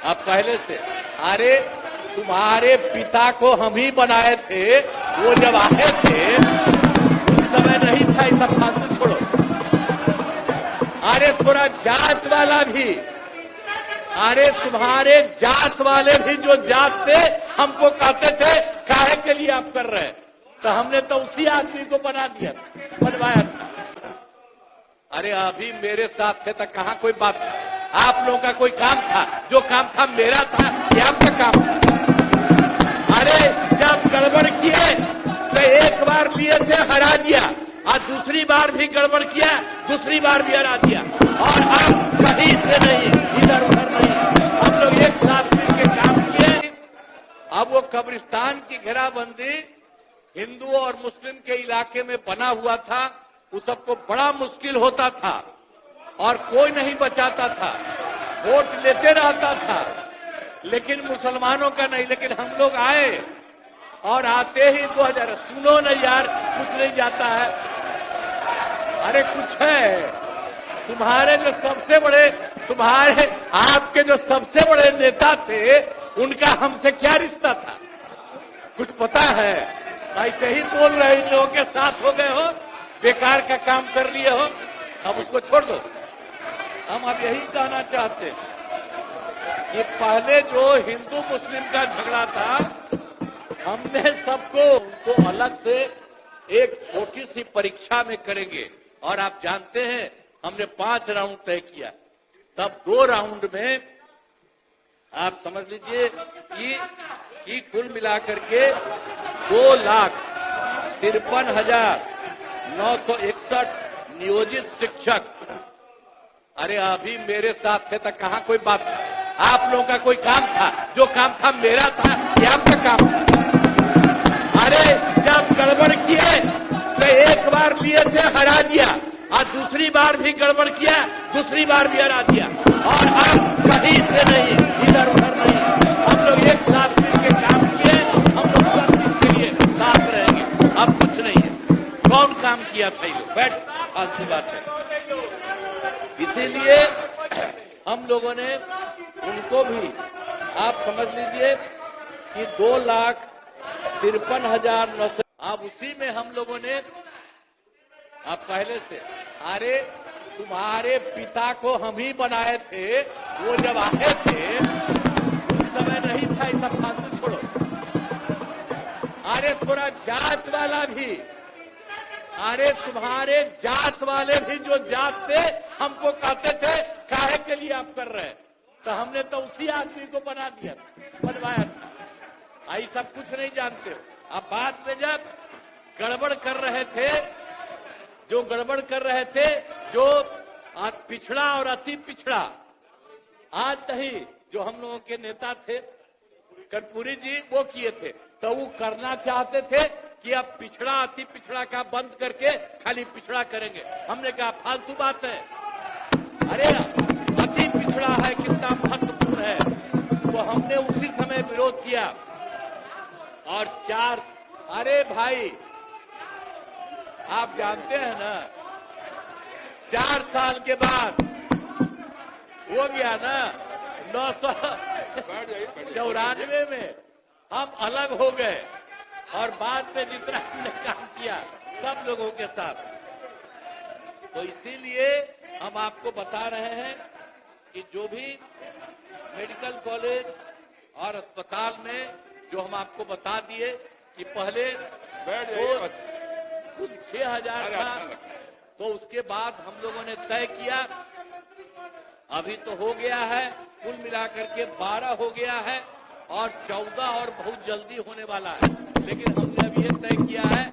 अब पहले से, अरे तुम्हारे पिता को हम ही बनाए थे, वो जब आए थे उस समय नहीं था, ये सब फालतू छोड़ो। अरे थोड़ा जात वाला भी, अरे तुम्हारे जात वाले भी जो जात थे हमको कहते थे काहे के लिए आप कर रहे हैं, तो हमने तो उसी आदमी को बनवाया था। अरे अभी मेरे साथ थे तो कहाँ कोई बात, आप लोगों का कोई काम था, जो काम था मेरा था, ये आपका काम था। अरे जब गड़बड़ किए तो एक बार लिए थे हरा दिया, और दूसरी बार भी गड़बड़ किया, दूसरी बार भी हरा दिया, और अब कहीं से नहीं, इधर उधर नहीं, हम लोग एक साथ मिलकर काम किए। अब वो कब्रिस्तान की घेराबंदी हिंदू और मुस्लिम के इलाके में बना हुआ था, उस सबको बड़ा मुश्किल होता था और कोई नहीं बचाता था, वोट लेते रहता था, लेकिन मुसलमानों का नहीं। लेकिन हम लोग आए और आते ही 2000, सुनो न यार, कुछ नहीं जाता है। अरे कुछ है, तुम्हारे जो सबसे बड़े, तुम्हारे आपके जो सबसे बड़े नेता थे, उनका हमसे क्या रिश्ता था, कुछ पता है? ऐसे ही बोल रहे, इन लोगों के साथ हो गए हो, बेकार का काम कर लिए हो, अब उसको छोड़ दो। हम अब यही कहना चाहते हैं कि पहले जो हिंदू मुस्लिम का झगड़ा था, हमने सबको उनको अलग से एक छोटी सी परीक्षा में करेंगे, और आप जानते हैं हमने 5 राउंड तय किया, तब 2 राउंड में आप समझ लीजिए कि कुल मिलाकर के 2,53,961 नियोजित शिक्षक। अरे अभी मेरे साथ थे तो कहाँ कोई बात, आप लोगों का कोई काम था, जो काम था मेरा था, ये आपका काम था। अरे जब गड़बड़ किए तो एक बार लिए थे हरा दिया, और दूसरी बार भी गड़बड़ किया, दूसरी बार भी हरा दिया, और अब कहीं से नहीं, इधर उधर नहीं, हम लोग एक साथ मिलकर काम किए, हम लोग सब मिलकर लिए साथ रहेंगे, अब कुछ नहीं है। कौन काम किया था ये, बैठ, फालतू बात है। इसीलिए हम लोगों ने उनको भी, आप समझ लीजिए कि 2,53,900, अब उसी में हम लोगों ने, अब पहले से, अरे तुम्हारे पिता को हम ही बनाए थे, वो जब आए थे उस समय नहीं था, ये सब फालतू छोड़ो। अरे थोड़ा जात वाला भी, अरे तुम्हारे जात वाले भी जो जात थे हमको कहते थे काहे के लिए आप कर रहे हैं, तो हमने तो उसी आदमी को बनवाया था। आई सब कुछ नहीं जानते हो। अब बाद में जब गड़बड़ कर रहे थे, जो गड़बड़ कर रहे थे, जो पिछड़ा और अति पिछड़ा, आज नहीं, जो हम लोगों के नेता थे कर्पूरी जी, वो किए थे, तो वो करना चाहते थे कि अब पिछड़ा अति पिछड़ा का बंद करके खाली पिछड़ा करेंगे। हमने कहा फालतू बात है, अरे अति पिछड़ा है, कितना महत्वपूर्ण है, तो हमने उसी समय विरोध किया। और 4, अरे भाई आप जानते हैं ना, 4 साल के बाद हो गया ना, 994 में हम अलग हो गए, और बाद में जितना हमने काम किया सब लोगों के साथ, तो इसीलिए हम आपको बता रहे हैं कि जो भी मेडिकल कॉलेज और अस्पताल में जो हम आपको बता दिए कि पहले कुल 6,000 था, तो उसके बाद हम लोगों ने तय किया, अभी तो हो गया है, कुल मिलाकर के 12 हो गया है, और 14 और बहुत जल्दी होने वाला है, लेकिन हमने अभी ये तय किया है